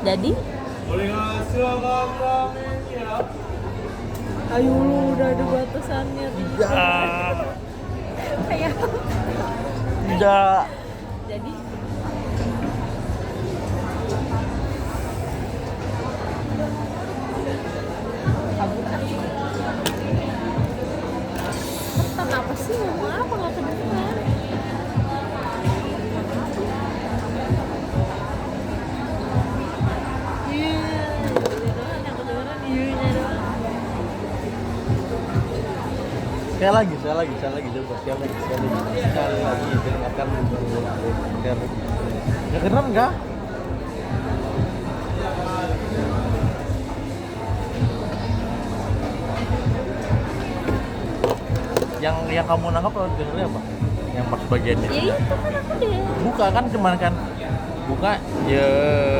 Jadi ayo lu udah ada batasannya Tidak. kayak Tidak. jadi kabur tentang apa sih, ngomong apa nggak kedengeran. Iya ini doang yang kedengeran, iya doang. Sekali lagi, coba sekali lagi, dengarkan biar kedengeran nggak? Yang kamu nangkap kalau dengernya apa? Yang pas bagiannya? Ya itu kan aku deh. Buka kan cuman kan buka ya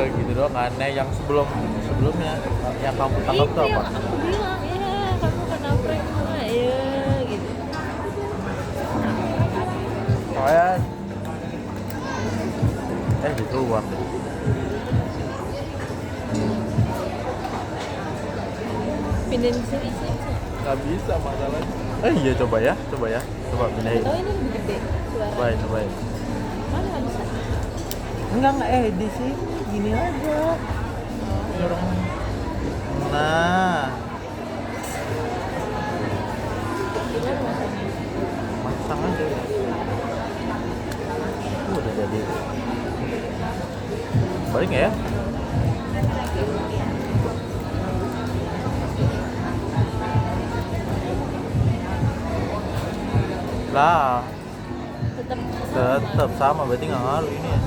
gitu doang kan. Nah, yang sebelumnya yang kamu tangkap Itu tuh yang apa? aku bilang, ya kamu kena prank gua, ya gitu. Soalnya di keluar deh. Pindahin di sini sih. Nggak bisa masalahnya. Iya coba pindahin. Oh ini lebih gede suara. Cobain. Mana nggak bisa? Enggak di sini gini aja. Dorong. Nah, Gimana masanya? masang aja. Udah jadi. Balik nggak ya? Lah, tetap sama, berarti nggak ngaruh ini ya.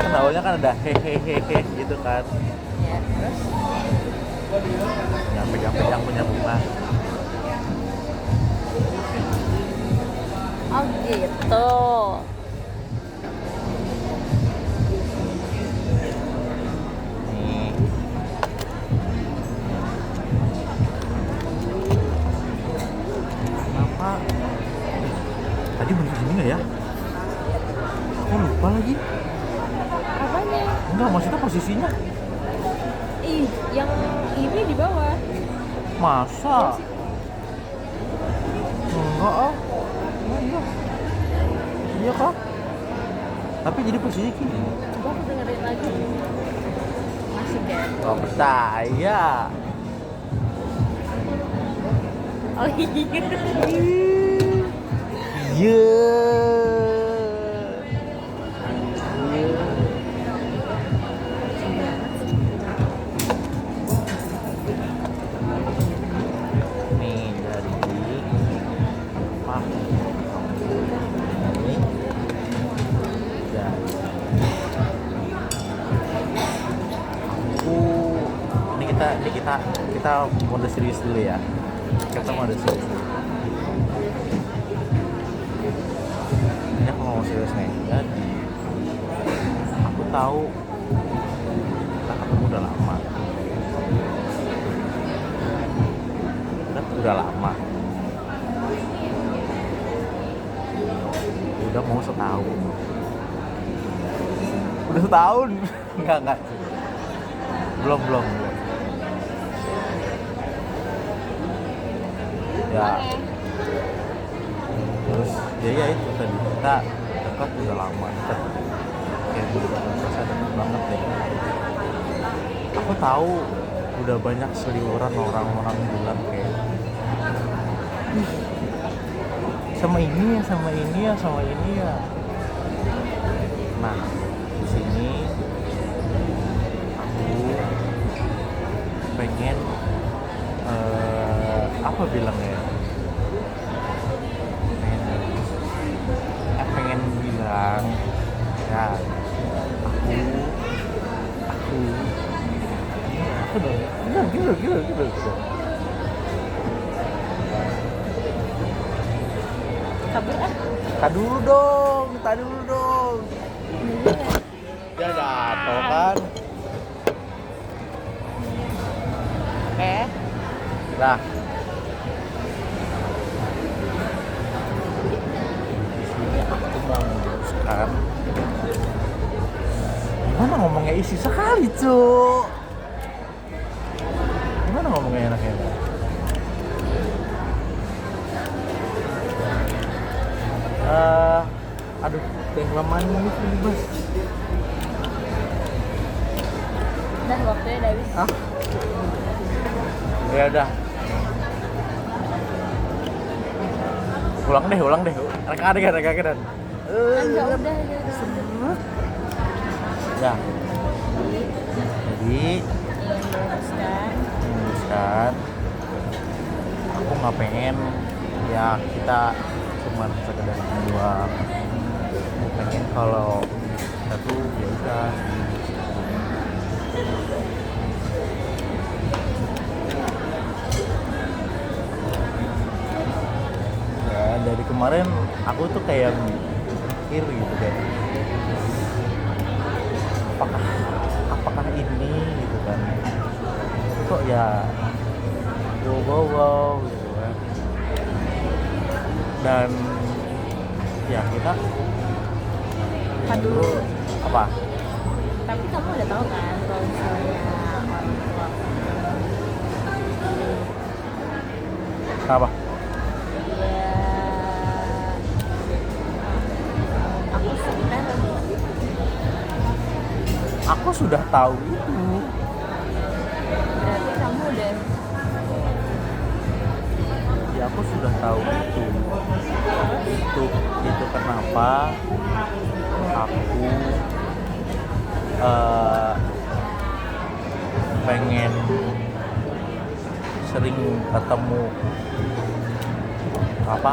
Kan awalnya kan ada hehehe gitu kan. Ya terus Yang pegang-pegang punya bunga. oh gitu. Nih. Kenapa? Tadi bener gini nggak ya? Aku lupa lagi. Apanya? Enggak, maksudnya posisinya. Ih, yang ini di bawah. Masa? Enggak ah. Iya. Iya kah? Tapi jadi posisi gini. Coba aku dengerin lagi. Masih deh. Gak percaya. Oh iya. Iya. Nih dari Pak. Ini dan aku ini kita mode serius dulu ya. Kita mode serius dulu. Ini aku ngomong serius nih. Jadi aku tahu kita ketemu udah lama. Udah lama. Udah mau setahun. Udah setahun. Enggak. Belum. Ya. Terus ya itu tadi kita dekat udah lama dekat. Kayak udah merasa dekat banget deh. Aku tahu udah banyak seliweran orang-orang bilang kayak sama ini ya. Nah, di sini aku pengen apa bilangnya? Pengen bilang ya aku dong. Gila. Kabur ah. Tadi dulu dong. Ya jatuh kan. Nah, isi sekali cuk. Gimana ngomongnya enaknya? Aduh, yang kelamaan ini bos. Udah waktunya udah habis. Ya udah. Ulang deh. Reka adegan. Enggak udah. Ya. Jadi Meneruskan. aku nggak pengen ya kita cuma sekedar berdua. Aku pengen kalau kita tuh ya udah ya dari kemarin aku tuh kayak mikir gitu kan, apakah ini gitu kan, kok ya wow gitu kan, dan ya kita Aduh. apa Tapi kamu udah tahu kan kalau misalnya orang tua apa ya aku sebenarnya aku sudah tahu itu. berarti kamu udah Ya aku sudah tahu itu kenapa aku pengen sering ketemu apa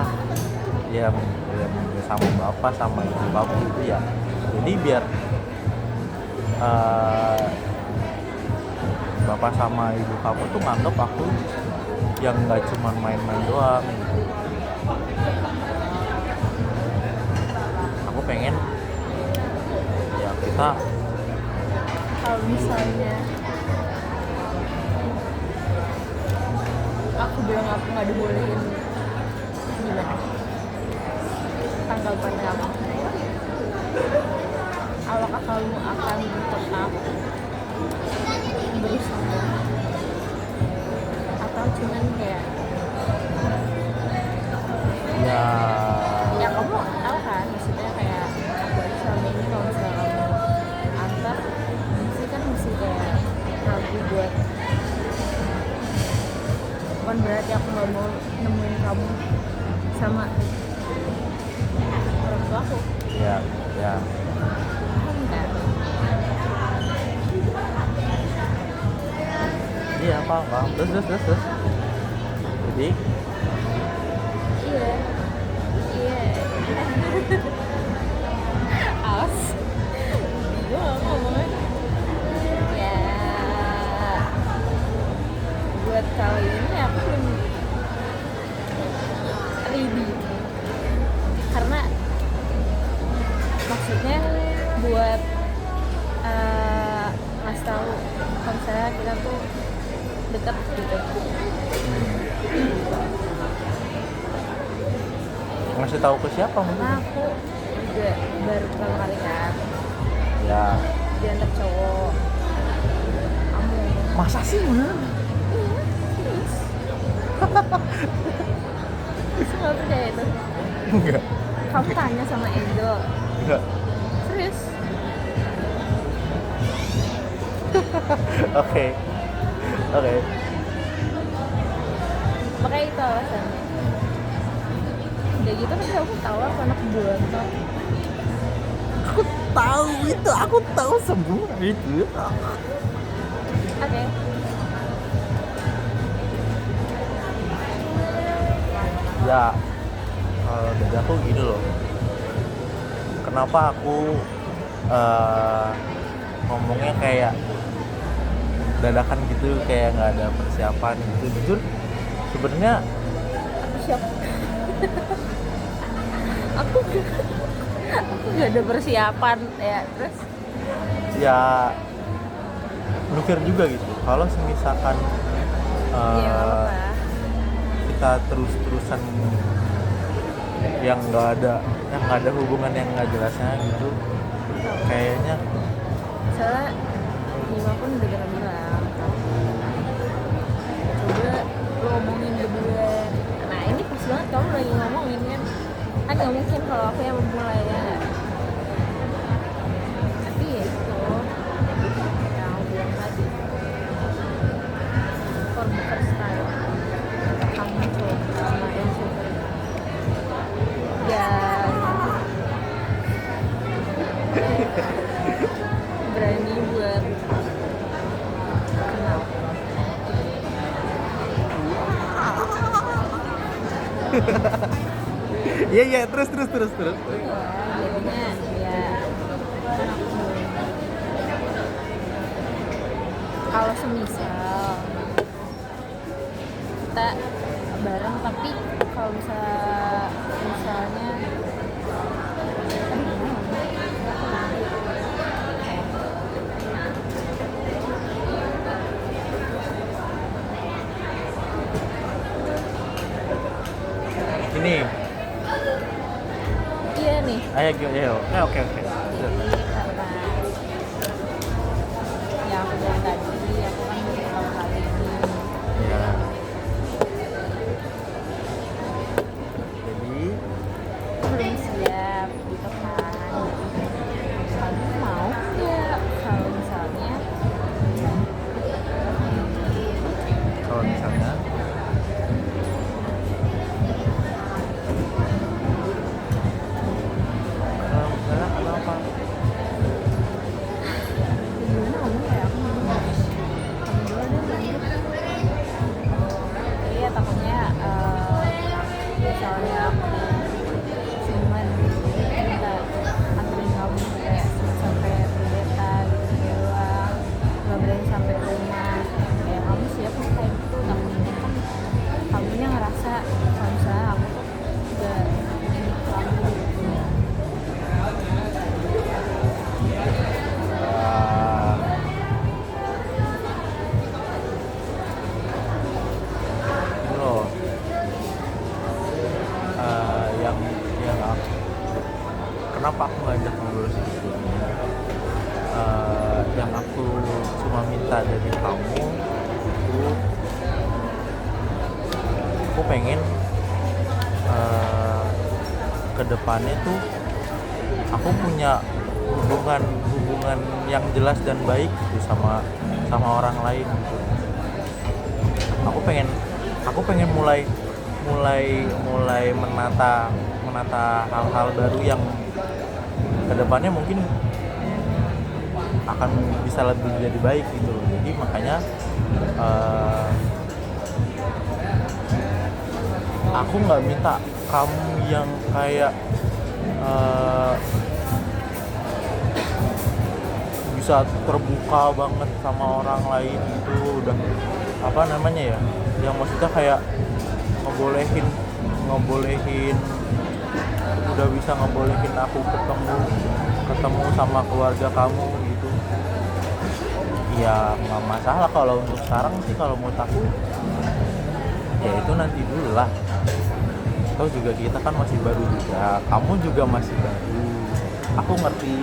yang sama bapak sama ibu kamu itu ya, jadi biar bapak sama ibu kamu tuh nganggep aku yang nggak cuma main-main doang gitu. Aku pengen ya kita kalau misalnya aku bilang aku nggak dibolehin, gimana tanggapan kamu? Apakah kamu akan tetap berusaha atau cuman kayak ya kamu tahu kan, maksudnya kayak dari selama ini kalau misalnya kamu antar mesti kayak ragu buat, bukan berarti aku nggak mau nemuin kamu sama orang tua aku, ya paham kan? iya paham terus jadi iya awas gue ngomongnya ya buat kali ini aku belum ready karena maksudnya buat ngasih tahu kalau misalnya kita tuh deket gitu. ngasih tahu ke siapa mungkin? Nah aku juga baru pertama kali kan Ya diantar cowok. Kamu masa sih bener? serius? Nggak percaya itu? Enggak. Kamu tanya sama Edo? Enggak. Serius? Oke. Makanya itu alasannya. Udah gitu kan aku tahu aku anak bontot. Aku tahu semua itu. Oke. Ya kalau dari aku gini loh, kenapa aku ngomongnya kayak dadakan gitu, kayak nggak ada persiapan gitu. Jujur sebenarnya Aku shock. aku gak ada persiapan ya, terus ya mikir juga gitu, kalau misalkan ya apa kita terus-terusan yang nggak ada hubungan yang nggak jelasnya gitu, kayaknya Soalnya Nima pun udah pernah bilang coba lo ngomongin berdua. Nah ini pas banget kamu lagi ngomongin kan nggak mungkin kalau aku yang memulai ya nggak? Tapi ya itu yang aku bilang tadi, for the first time kamu coba sama yang super dan berani buat kenal. Iya terus. Ya jadinya ya kalau semisal kita bareng tapi kalau misalnya ini iya nih ayo oke jadi karena yang aku bilang tadi aku kan baru tahu kali ini ya. Jadi aku belum siap gitu kan. Kamu mau ya kalau misalnya kalau misalnya kenapa? gimana ngomong ya aku kamu dulu deh iya takutnya misalnya aku cuman minta anterin kamu kayak sampai beta gitu doang nggak berani sampai rumah kayak kamu siap kayak gitu takutnya kan kamunya ngerasa kalau misalnya aku tuh udah ini kamu gitu. Ini loh yang aku, kenapa aku ngajak ngobrol sebetulnya, yang aku cuma minta dari kamu itu aku pengen kedepannya tuh aku punya hubungan yang jelas dan baik gitu sama orang lain gitu. Aku pengen mulai menata hal-hal baru yang kedepannya mungkin akan bisa lebih jadi baik gitu loh. Jadi makanya aku nggak minta kamu yang kayak bisa terbuka banget sama orang lain itu udah apa namanya ya, yang maksudnya kayak ngebolehin udah bisa ngebolehin aku ketemu sama keluarga kamu gitu. Ya nggak masalah kalau untuk sekarang sih, kalau menurut aku ya itu nanti dulu lah. Atau juga kita kan masih baru juga, kamu juga masih baru, aku ngerti.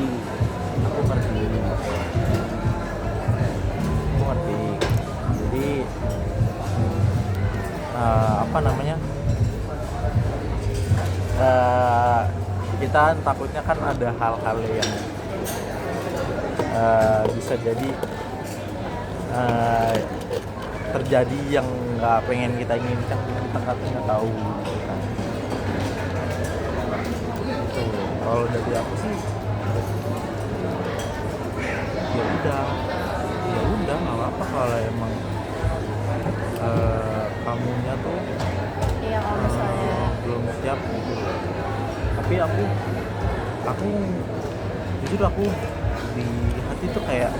Jadi apa namanya, kita takutnya kan ada hal-hal yang bisa jadi terjadi yang nggak pengen kita inginkan, kita nggak tahu gitu kan. Itu kalau dari aku sih ya udah nggak apa-apa kalau emang kamunya tuh Iya kalau misalnya belum siap gitu. Tapi aku jujur aku di hati tuh kayak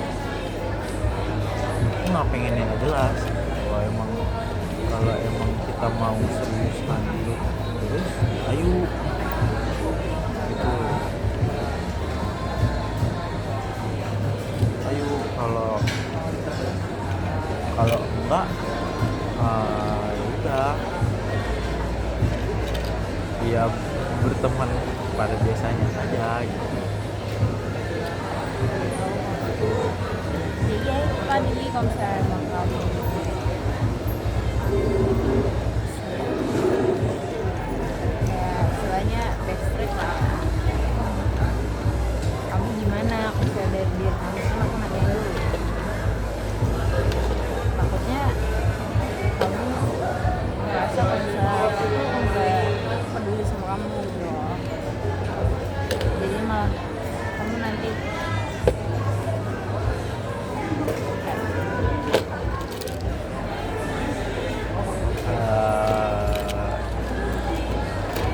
aku nggak pengen yang nggak jelas. Kalau emang kita mau serius lanjut terus, ayo gitu. Ayo, kalau enggak ya udah, ya berteman pada biasanya saja gitu. Iya itu tadi kalau misalnya emang kamu kayak istilahnya backstreet lah, kamu gimana aku misalnya dari diri kamu kan aku nanya dulu, takutnya kamu ngerasa kalau misalnya aku tuh nggak peduli sama kamu gitu loh, jadi malah kamu nanti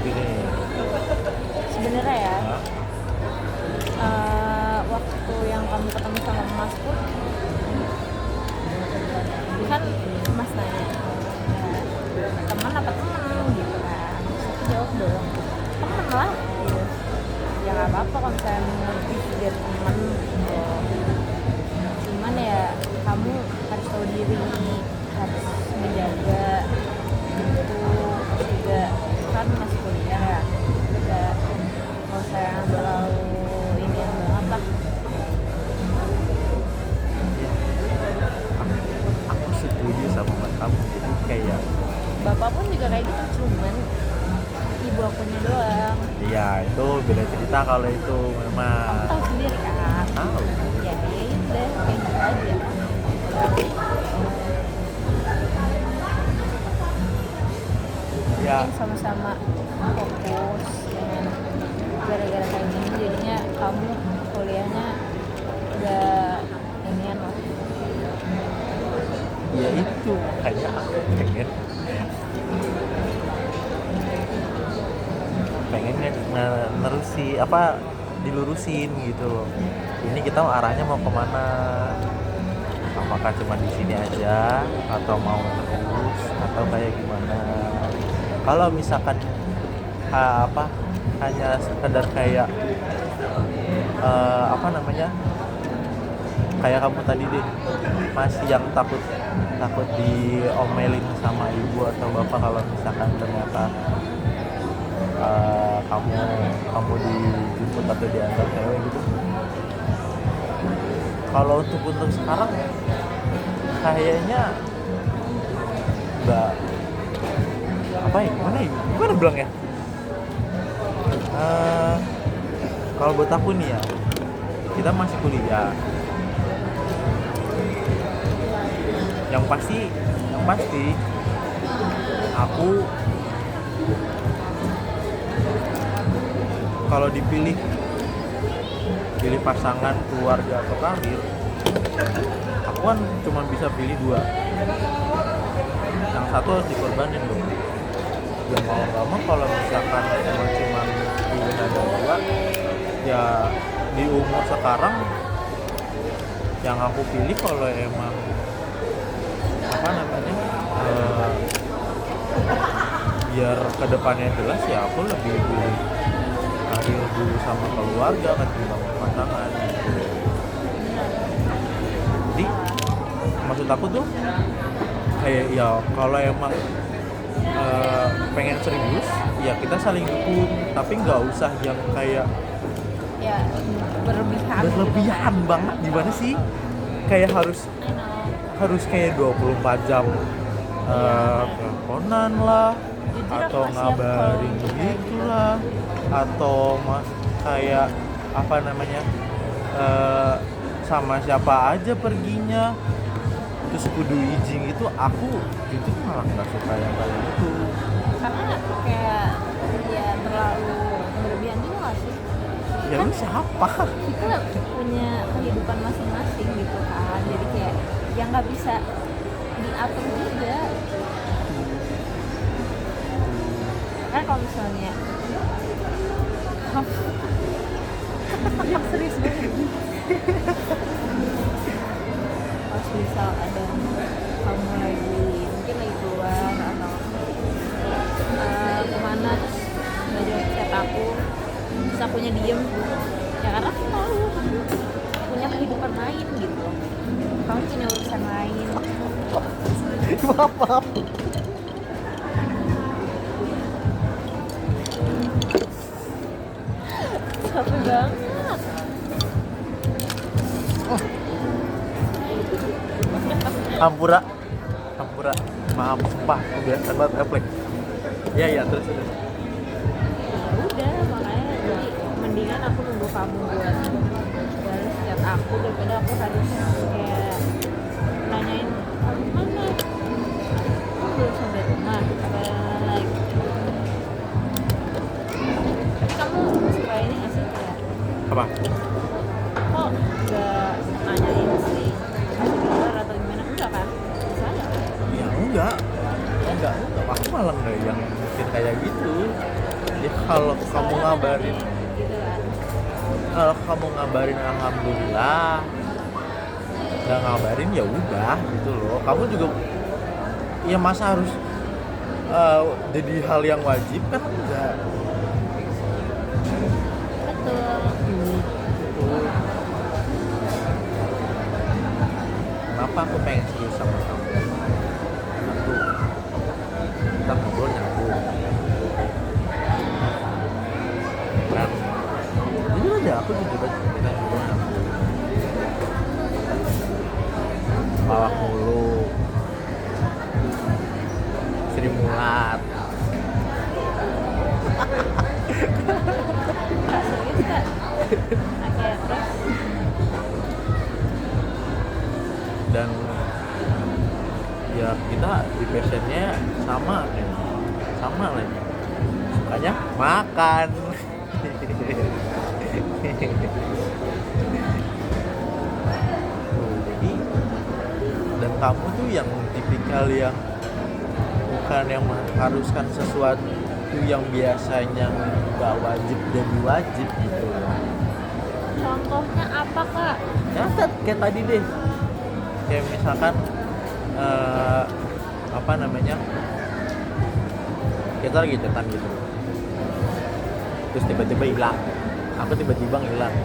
Gini. sebenarnya ya Hah? waktu yang kamu ketemu sama Mas pun kan Mas nanya teman apa teman gitu kan, terus aku jawab dong teman lah gitu. Ya nggak apa-apa kalau misalnya mau lebih dari teman gitu. Cuman ya kamu harus tahu diri, harus menjaga gitu, terus juga kan masih kuliah ya, udah nggak usah yang terlalu ini yang banget lah. Aku setuju sama mas kamu, jadi kayak Bapak pun juga kayak gitu, cuman ibu akunya doang. ya itu beda cerita kalau itu Kamu memang tahu sendiri kan, tahu. ya udah kayak gitu aja. Ya Mungkin sama-sama fokus dengan gara-gara kayak gini jadinya kamu kuliahnya udah inian lah. ya itu kayak aku pengen nerusi apa dilurusin gitu loh. Ini kita arahnya mau kemana? Apakah cuma di sini aja atau mau terus atau kayak gimana? Kalau misalkan apa hanya sekedar kayak apa namanya kayak kamu tadi deh masih yang takut diomelin sama ibu atau bapak kalau misalkan ternyata kamu dijemput atau diantar cewek gitu. Kalau untuk sekarang kayaknya nggak apa ya gimana bilang ya, kalau buat aku nih ya kita masih kuliah, yang pasti aku kalau pilih pasangan, keluarga atau karir, aku kan cuma bisa pilih dua, yang satu harus dikorbanin dong. Dan mau nggak mau kalau misalkan cuma pilih ada dua, ya di umur sekarang yang aku pilih kalau emang apa namanya biar kedepannya jelas ya aku lebih pilih karir dulu sama keluarga ketimbang pasangan gitu. Jadi maksud aku tuh kayak ya kalau emang pengen serius ya kita saling dukung, tapi nggak usah yang kayak Ya berlebihan banget. Gimana sih kayak harus kayak 24 jam teleponan lah Jujur atau aku nggak siap ngabarin kalau gitu lah atau kayak apa namanya sama siapa aja perginya terus kudu izin itu, aku itu malah nggak suka yang kayak gitu. karena kayak ya terlalu berlebihan juga nggak sih? Ya lu siapa? Kita punya kehidupan masing-masing gitu kan, jadi kayak yang nggak bisa diatur juga kan. Kalau misalnya yang serius banget pas misal ada kamu lagi mungkin lagi keluar atau kemana terus nggak jawab chat aku, terus akunya diem ya karena aku tahu kamu punya kehidupan lain gitu, kamu punya urusan lain. Maaf. Capek banget. Oh, Hampura. Maaf, sumpah, kebiasaan banget refleks. Iya, terus. Ya udah makanya jadi mendingan aku nunggu kamu buat balas chat aku daripada aku harus kayak nanyain kamu mana, kamu belum sampai rumah apa like. Tapi kamu suka ini nggak sih kayak Apa? kok nggak nanyain sih masih di luar atau gimana, enggak kan? Bisa aja kan? Ya enggak. Aku malah nggak yang mikir kayak gitu. Ya kalau kamu Soalnya kan ngabarin, ada gitu kan. kalau kamu ngabarin alhamdulillah, nggak ngabarin ya udah gitu loh. Kamu juga ya masa harus jadi hal yang wajib kan enggak. Betul. Betul. Kenapa aku pengen serius sama kamu? Satu, kita ngobrol nyambung. Kan? Jujur aja, aku jujur aja kita ngobrol nyambung. Lawak mulu, Sri Mulat. Kak, serius kak? Oke, terus Dan ya kita di passionnya sama lagi, sukanya makan. Jadi dan kamu tuh yang tipikal yang bukan yang mengharuskan sesuatu yang biasanya nggak wajib jadi wajib gitu. contohnya apa kak? Ya kayak tadi deh, kayak misalkan apa namanya, kita lagi chatan gitu terus tiba-tiba hilang, aku tiba-tiba ngilang,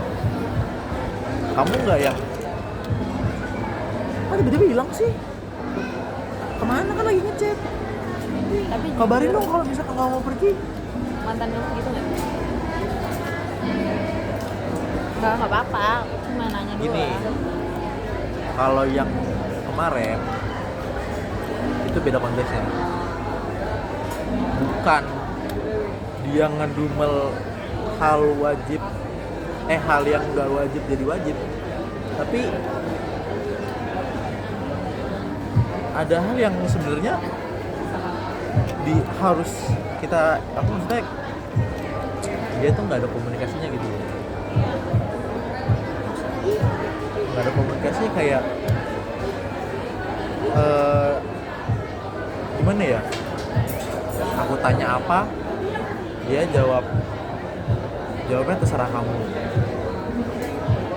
kamu nggak ya kok tiba-tiba hilang sih, kemana kan lagi ngechat, Tapi kabarin jujur, dong kalau misalkan kamu mau pergi. mantan kamu gitu nggak? Nggak apa-apa, cuma nanya Gini, doang. kalau yang kemarin itu beda konteksnya, bukan dia ngedumel hal wajib hal yang nggak wajib jadi wajib, tapi ada hal yang sebenarnya harus kita, aku maksudnya dia tuh nggak ada komunikasinya gitu, nggak ada komunikasi kayak gimana ya, aku tanya apa dia jawabnya terserah kamu.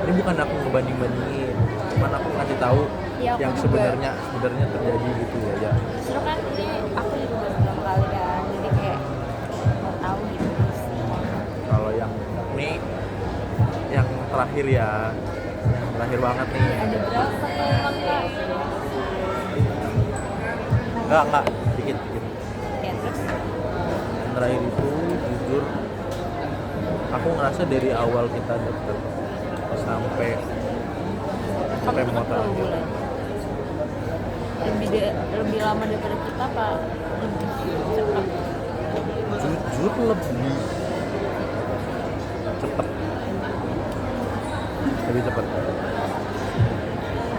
Ini bukan aku ngebanding-bandingin, cuman aku ngasih tahu Iya, aku yang juga. sebenarnya terjadi gitu aja. Justru kan ini aku juga baru pertama kali kan, jadi kayak mau tahu gitu sih. Kalau yang ini yang terakhir ya, yang terakhir banget nih. Ada berapa tuh emang kak? Enggak, dikit. Ya terus Yang terakhir itu jujur aku ngerasa dari awal kita deket sampai kamu mau kan berapa terakhir, bulan? Lebih lama daripada kita apa lebih cepat? jujur lebih cepet,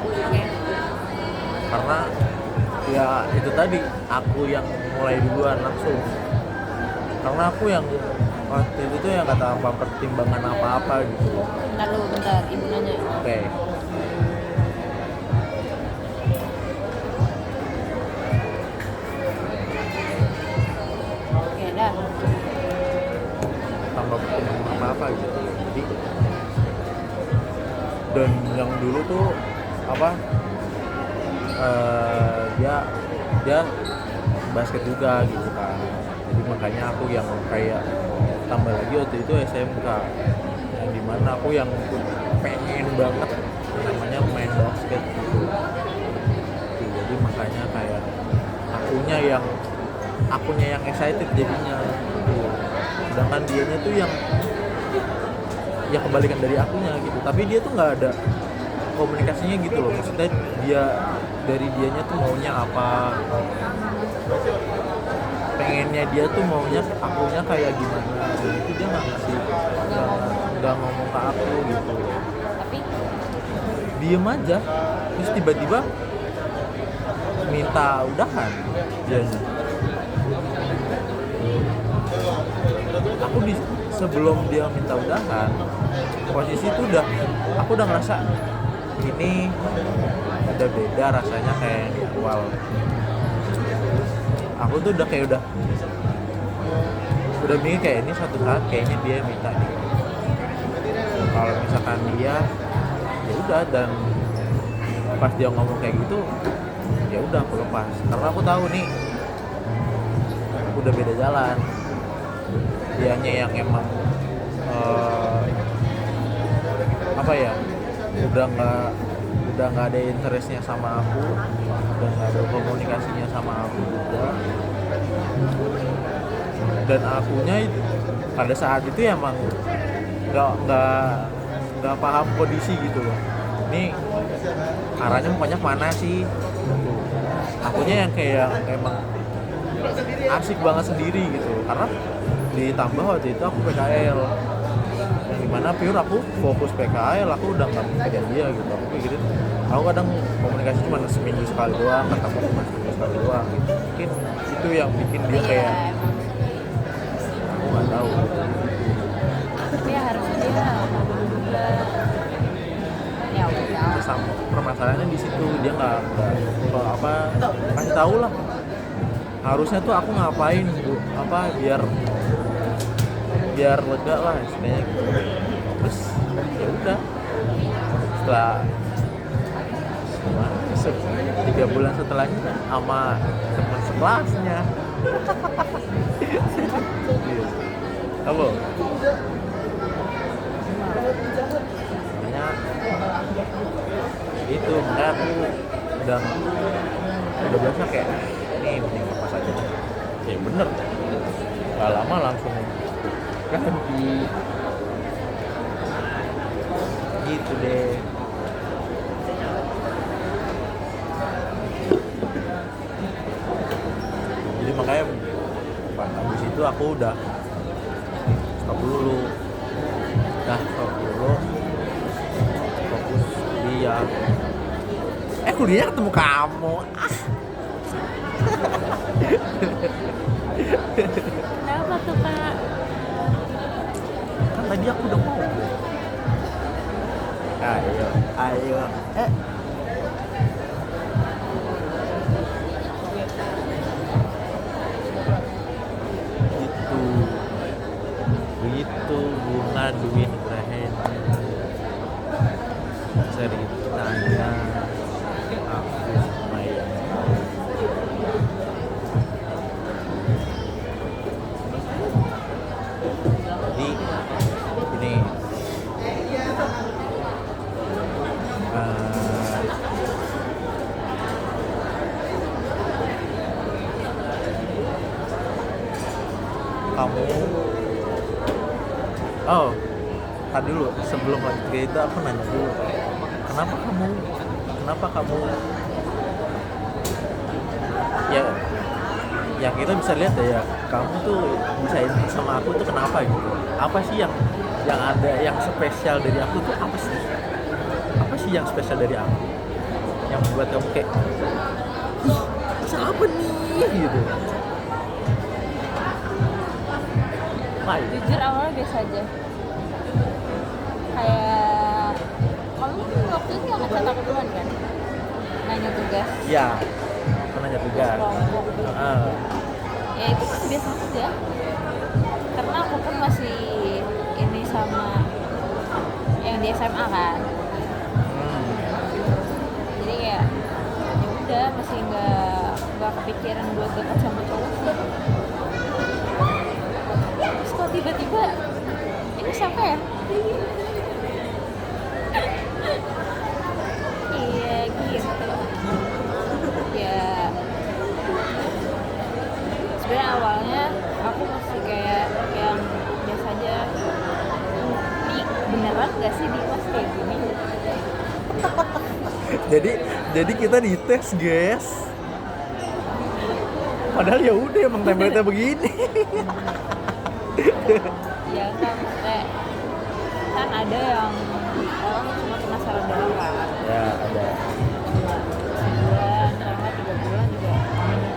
Oke. karena ya itu tadi aku yang mulai duluan langsung, karena aku yang waktu itu tuh yang kata tanpa pertimbangan apa-apa gitu. Bentar, ibu nanya. Oke. Oke, dah. Tanpa pertimbangan apa-apa gitu. Jadi dan yang dulu tuh apa, dia basket juga gitu kan, jadi makanya aku yang kayak tambah lagi waktu itu SMK yang dimana aku yang pengen banget namanya main basket gitu. Jadi makanya kayak akunya yang excited jadinya gitu. Sedangkan dianya tuh yang ya kebalikan dari akunya gitu, tapi dia tuh nggak ada komunikasinya gitu loh, maksudnya dia dari dianya tuh maunya apa, pengennya dia tuh maunya akunya kayak gimana, dan itu dia nggak ngasih, nggak ngomong ke aku gitu, Tapi diem aja, terus tiba-tiba minta udahan dianya. Aku sebelum dia minta udahan, posisi itu aku udah ngerasa ini udah beda rasanya kayak yang di awal. Aku tuh udah mikir kayak ini suatu saat kayaknya dia minta nih. Kalau misalkan dia ya udah, dan pas dia ngomong kayak gitu ya udah aku lepas, karena aku tahu nih udah beda jalan. Dianya yang emang apa ya, udah nggak ada interestnya sama aku, udah nggak ada komunikasinya sama aku juga, dan akunya pada saat itu emang nggak paham kondisi gitu loh, ini arahnya pokoknya mana sih. Akunya yang kayak emang asik banget sendiri gitu, karena ditambah waktu itu aku PKL, yang dimana pure aku fokus PKL, aku udah nggak mikirin dia gitu. Aku pikirin, aku kadang komunikasi cuma seminggu sekali doang, ketemu cuma seminggu sekali doang gitu. Mungkin itu yang bikin dia kayak aku nggak tahu. tapi ya harusnya dia ngomong juga. Ya udah. Sama permasalahannya di situ, dia nggak kasih tahu lah. Harusnya tuh aku ngapain bu, biar lega lah istilahnya gitu. Terus ya udah, setelah 3 bulan setelahnya sama teman sekelasnya. Apa? Makanya itu, makanya aku udah biasa kayak ini mending lepas aja. Ya bener, gak lama langsung ganti gitu deh. Jadi makanya habis itu aku udah stop dulu, fokus kuliah. Kuliah ketemu kamu. Kenapa tuh Kak? Kan tadi aku udah mau. Ayo. Gitu bunga duit Rahen. Ceritanya aku lumayan tahu. Jadi ini kamu tadi dulu sebelum lanjut ke itu aku nanya dulu, kenapa kamu ya kita bisa lihat deh ya, kamu tuh bisa ini sama aku tuh kenapa gitu, apa sih yang ada yang spesial dari aku tuh, apa sih yang spesial dari aku yang membuat kamu kayak siapa nih gitu. Jujur awalnya biasa aja. Kayak kamu waktu itu nggak ngechat aku duluan kan? Nanya tugas. Iya, aku nanya tugas. Ya itu kan biasa aja. Karena aku pun masih ini sama yang di SMA kan. Jadi ya udah masih nggak kepikiran buat dekat sama cowok sih. Terus kok tiba-tiba ini siapa ya? Iya gitu. Ya sebenarnya awalnya aku masih kayak yang biasa aja. Ini beneran gak sih Dimas kayak gini? Jadi Jadi kita dites guys. Padahal ya udah emang template-nya begini. Ya kan maksudnya kan ada yang orang cuma penasaran doang kan. Ya ada. Sebulan, kalau nggak 3 bulan juga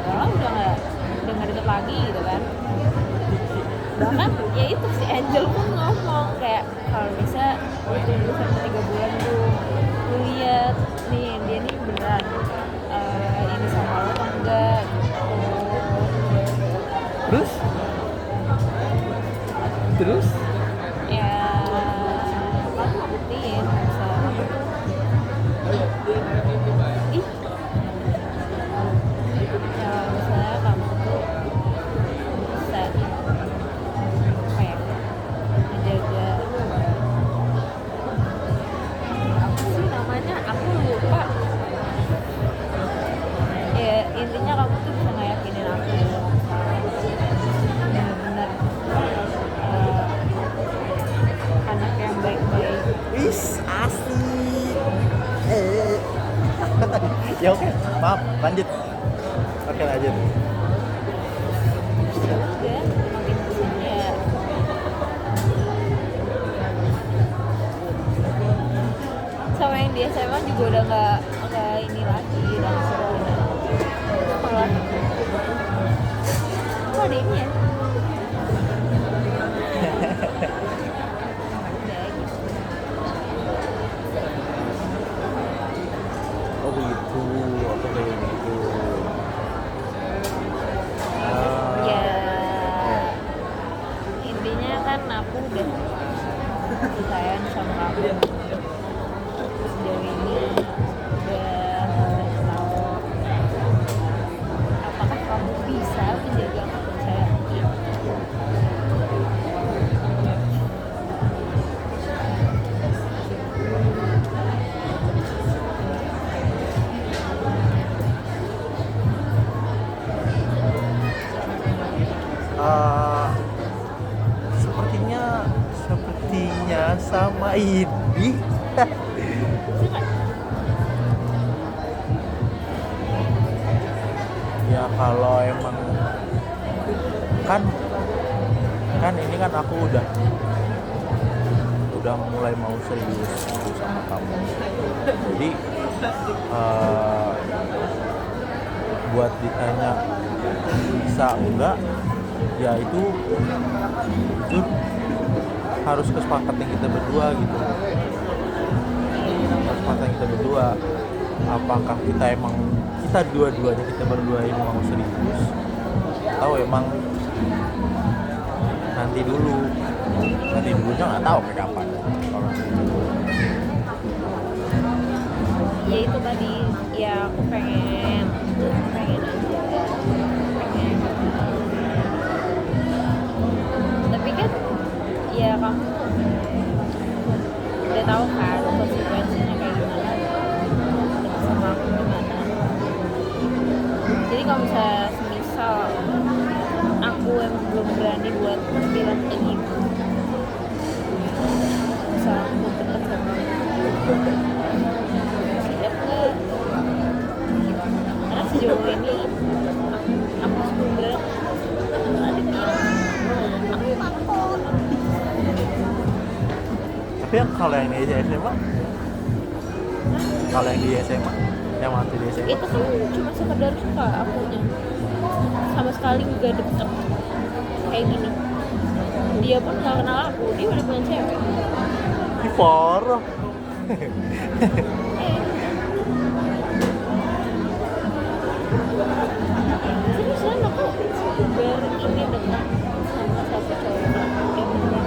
orang udah nggak deket lagi gitu kan. Bahkan ya itu si Angel pun ngomong kayak kalau bisa lu tunggu sampai 3 bulan tuh lu lihat nih dia nih beneran ini sama lo atau enggak Terus ya kamu buktiin bisa ih ya misalnya kamu tuh bisa apa ya menjaga apa sih namanya aku lupa ya intinya kamu tuh bisa ngeyakinin aku benar-benar anak yang baik-baik. Is asik. Ya oke, maaf, lanjut. Oke, lanjut. Ya udah makin kesini ya sama yang di SMA juga udah nggak ini lagi udah nggak seru malah kok ada ini ya udah gitu. Oh begitu, aku kayak gitu. Ya intinya kan aku udah sayang sama kamu sejauh ini udah tahu apakah kamu bisa menjaga kepercayaan itu. Sepertinya sama ini. Ya kalau emang kan ini kan aku udah mulai mau serius gitu sama kamu. Jadi buat ditanya bisa enggak, ya itu harus kesepakatan kita berdua gitu. Kesepakatan kita berdua. Apakah kita dua-duanya kita berdua ini mau serius atau emang nanti dulunya nggak tahu kayak kapan. Kalau nanti dulu Ya itu tadi ya aku pengen aja pengen tapi kan ya kamu udah tahu kan konsekuensinya kayak gimana deket sama aku gimana. Jadi kalau misalnya semisal aku emang belum berani buat bilang ke ibu misal aku deket sama siap nggak karena sejauh ini aku belum berani ada bilang aku takut. tapi yang kalau yang di SMA yang waktu di SMA Itu kan cuma sekedar suka akunya sama sekali nggak deket kayak gini. Dia pun nggak kenal aku, dia udah punya cewek. parah. Seriusan aku baru ini dekat sama satu cewek yang bener-bener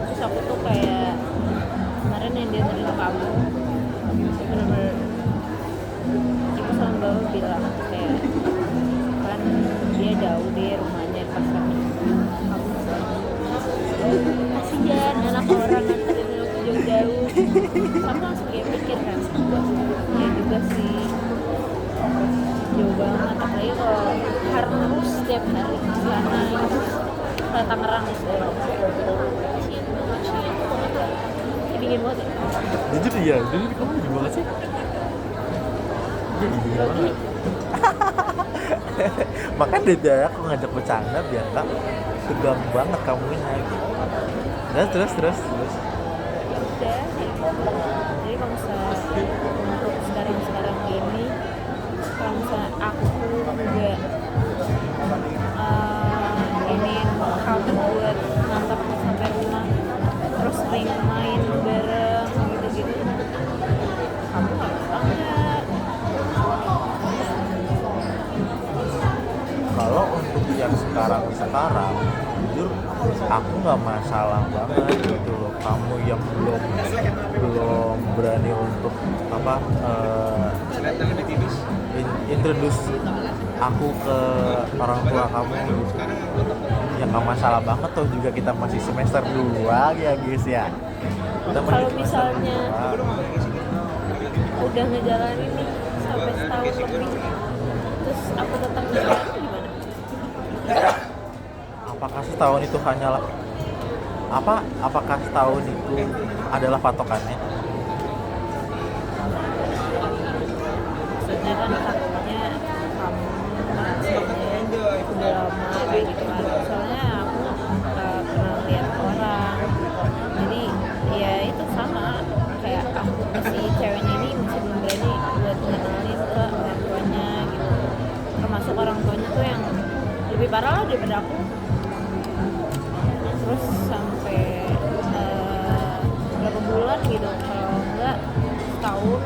terus aku tuh kayak kemarin yang dia nerima kamu bener-bener ibu sama bapak bilang kayak kan dia jauh deh rumahnya pas kami kasihan anak orang nganterin lu jauh-jauh. Kamu langsung kayak mikir kan ya juga sih jauh banget apalagi kalau harus setiap hari ke sana ke Tangerang kasihan banget sih. dingin banget ya. Jujur iya, jujur kamu dingin banget sih. Iya dingin banget. Makanya dia aku ngajak bercanda biar nggak tegang banget kamunya gitu. Terus. Ya udah jadi kalau misalnya untuk sekarang ini kalau misalnya aku juga ini kamu buat ngantar sampai rumah terus sering main bareng gitu kamu nggak banget. Kalau untuk yang sekarang jujur aku nggak masalah banget gitu loh. Kamu yang belum berani untuk introduce aku ke orang tua kamu gitu. Ya nggak masalah banget tuh, juga kita masih semester 2 ya guys ya. Kita masih Kalau semester misalnya 2. udah ngejalanin nih sampai setahun lebih terus aku tetap ngejalanin gimana? Apakah setahun itu hanyalah apakah setahun itu adalah patokannya? Maksudnya kan takutnya kamu merasanya udah lama kayak gitu kan. Soalnya aku pernah lihat orang, jadi ya itu sama kayak aku si ceweknya ini masih belum berani buat ngenalin ke orang tuanya gitu. Termasuk orang tuanya tuh yang lebih parah lah daripada aku. Terus sampai berapa bulan gitu, kalau enggak setahun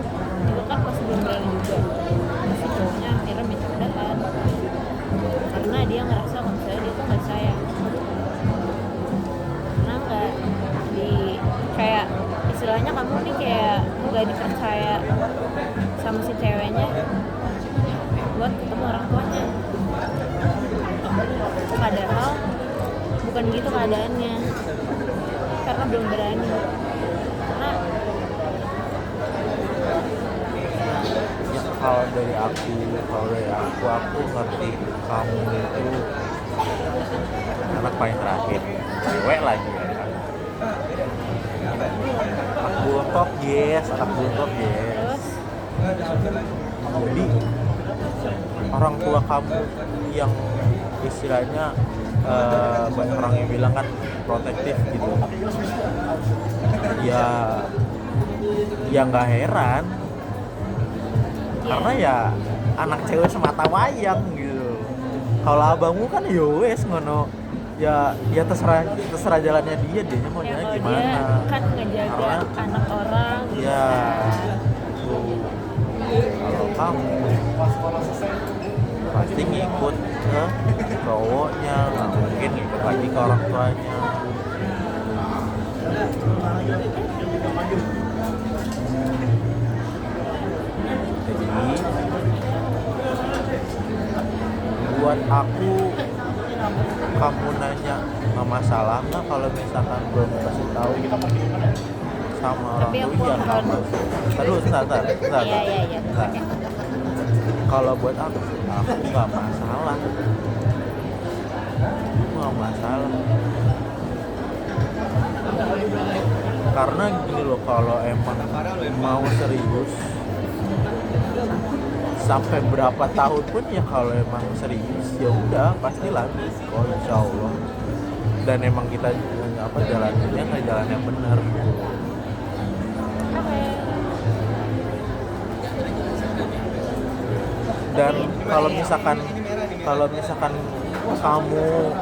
itu kan masih belum berani juga. Si cowoknya akhirnya minta udahan karena dia ngerasa kalau misalnya dia tuh nggak sayang, karena nggak di kayak istilahnya kamu nih kayak nggak dipercaya sama si ceweknya buat ketemu orang tuanya. Padahal bukan gitu keadaannya, karena belum berani. Karena Ya kalau dari aku ngerti kamu itu anak paling terakhir, cewek lagi ya kan. Anak buntok yes. terus Jadi orang tua kamu yang istilahnya banyak orang yang bilang kan protektif gitu. Ya nggak heran, karena ya anak cewek semata wayang gitu. Kalau abangmu kan ya wes ngono, ya terserah jalannya dia maunya ya kalau gimana. dia kan ngejaga Karena anak orang gitu ya kan. kalau kamu pasti ngikut ke cowoknya, nggak mungkin ngikut lagi ke orang tuanya. Jadi buat aku, kamu nanya nggak masalah nggak kalau misalkan belum kasih tahu sama orang Tapi aku tua, ya akan- nggak masalah. Dulu sebentar. Iya. Bentar. Kalau buat aku nggak masalah. Karena gini loh, kalau emang mau serius sampai berapa tahun pun ya, kalau emang serius ya udah pasti lagi kok insya Allah. Dan emang kita jalannya nggak jalan yang benar gitu. Dan kalau misalkan kamu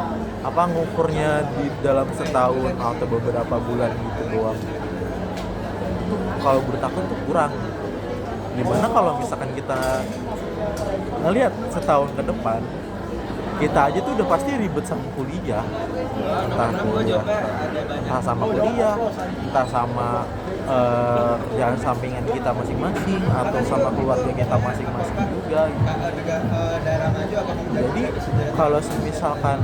ngukurnya di dalam setahun atau beberapa bulan gitu doang, itu kalau menurut aku tuh kurang. Gimana kalau misalkan kita ngelihat setahun ke depan, kita aja tuh udah pasti ribet sama kuliah, entah sama kuliah, entah sama kerjaan sampingan kita masing-masing, atau sama keluarga kita masing-masing juga gitu. Jadi kalau misalkan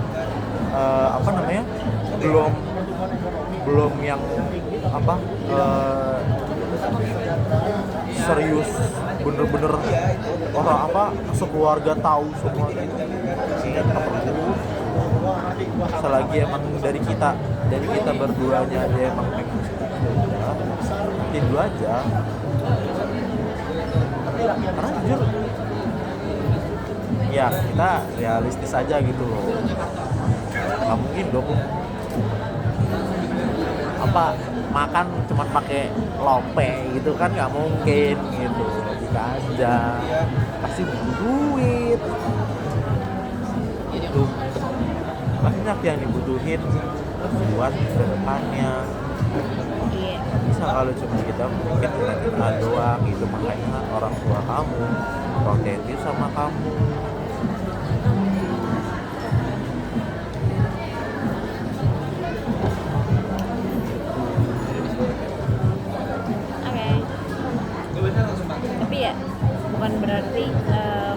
belum yang serius bener-bener orang sekeluarga tahu semua gitu, nggak perlu. Selagi emang dari kita berduanya dia emang pengen, tinju aja. Karena jujur ya kita realistis aja gitu loh, nggak mungkin dong apa makan cuma pakai lope gitu kan, nggak mungkin gitu. Logika aja, pasti butuh duit itu banyak yang dibutuhin buat kedepannya. Iya. Bisa kalau cuma kita mungkin kita doang gitu, makanya orang tua kamu protektif sama kamu. Oke. Tapi ya bukan berarti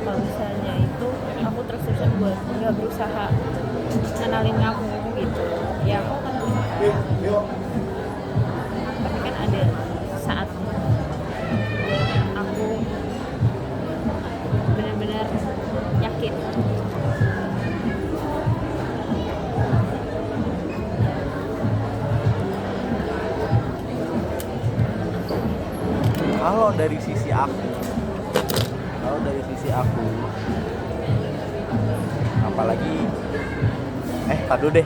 kalau misalnya itu aku terus-terusan buat nggak berusaha kenalin kamu gitu. Ya aku kan berusaha. Tapi kan ada saat aku benar-benar yakin. Kalau dari sisi aku apalagi tadu deh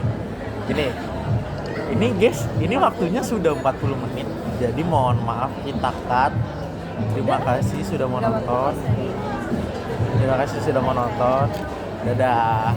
ini guys, ini waktunya sudah 40 menit, jadi mohon maaf kita cut. Terima kasih sudah menonton, dadah.